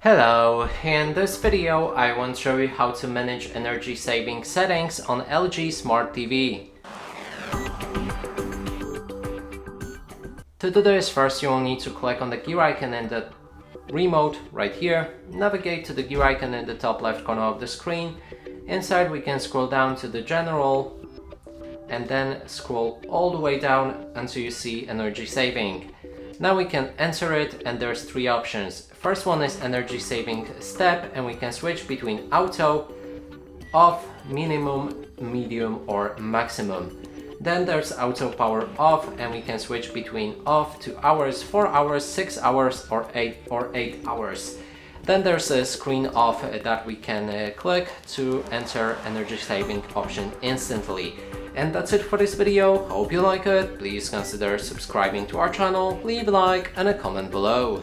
Hello, in this video I want to show you how to manage energy saving settings on LG Smart TV. To do this, first you will need to click on the gear icon in the remote right here, navigate to the gear icon in the top left corner of the screen. Inside we can scroll down to the general and then scroll all the way down until you see energy saving. Now we can enter it and there's three options. First one is energy saving step and we can switch between auto, off, minimum, medium or maximum. Then there's auto power off and we can switch between off 2 hours, 4 hours, 6 hours or 8 hours. Then there's a screen off that we can click to enter energy saving option instantly. And that's it for this video. Hope you like it. Please consider subscribing to our channel, leave a like and a comment below.